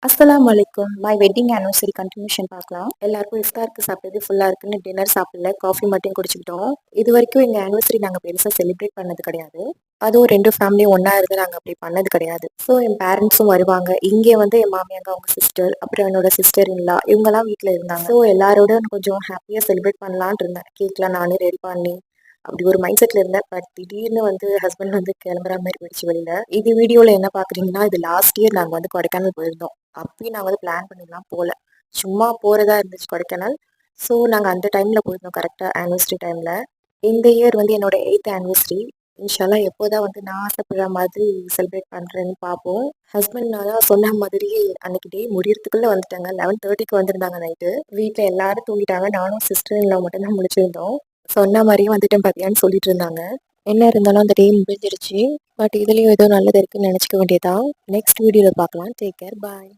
அஸ்ஸலாமு அலைக்கும். My wedding anniversary continuation பார்க்கலாம். எல்லாருக்கும் இஃப்தாருக்கு சாப்பிட்டது ஃபுல்லா இருக்குன்னு டின்னர் சாப்பிடல. காஃபி மட்டும் குடிச்சுக்கிட்டோம். இது வரைக்கும் எங்க ஆனிவர்சரி நாங்க பெருசா செலிப்ரேட் பண்ணது கிடையாது. அதுவும் 2 ஃபேமிலியும் ஒண்ணா இருந்து நாங்க அப்படி பண்ணது கிடையாது. ஸோ என் பேரண்ட்ஸும் வருவாங்க. இங்கே வந்து என் மாமியாங்க, அவங்க சிஸ்டர், அப்புறம் என்னோட சிஸ்டர் இன்லா இவங்கலாம் வீட்ல இருந்தாங்க. ஸோ எல்லாரோட கொஞ்சம் ஹாப்பியா செலிப்ரேட் பண்ணலான்ட்டு இருந்தேன். கேக்லாம் நானே ரெடி பண்ணி அப்படி ஒரு மைண்ட் செட்ல இருந்தேன். பட் திடீர்னு வந்து ஹஸ்பண்ட் வந்து கிளம்புற மாதிரி போயிடுச்சு வெளியில. இது வீடியோல என்ன பாக்குறீங்கன்னா, இது லாஸ்ட் இயர் நாங்க வந்து கொடைக்கானல் போயிருந்தோம். அப்பயும் நாங்க வந்து பிளான் பண்ணிலாம் போல. சும்மா போறதா இருந்துச்சு கொடைக்கானல். ஸோ நாங்க அந்த டைம்ல போயிருந்தோம் கரெக்டா ஆனிவர்சரி டைம்ல. இந்த இயர் வந்து என்னோட 8th ஆனிவர்சரி. இன்ஷால்லா எப்போதான் வந்து நான் ஆசைப்படுற மாதிரி செலிப்ரேட் பண்றேன்னு பார்ப்போம். ஹஸ்பண்ட் தான் சொன்ன மாதிரி அன்னைக்கு டே முடியறதுக்குள்ள வந்துட்டாங்க. 11:30க்கு வந்திருந்தாங்க நைட்டு. வீட்ல எல்லாரும் தூங்கிட்டாங்க. நானும் சிஸ்டர் இன் லா மட்டும் தான் முழிச்சிருந்தோம். சொன்ன மாரியே வந்துட்டேன் பாத்தியான்னு சொல்லிட்டு இருந்தாங்க. என்ன இருந்தாலும் அந்த டே முடிஞ்சிருச்சு. பட் இதுலயும் ஏதோ நல்லது இருக்குன்னு நினைச்சுக்க வேண்டியதா. நெக்ஸ்ட் வீடியோல பார்க்கலாம். Take care. பாய்.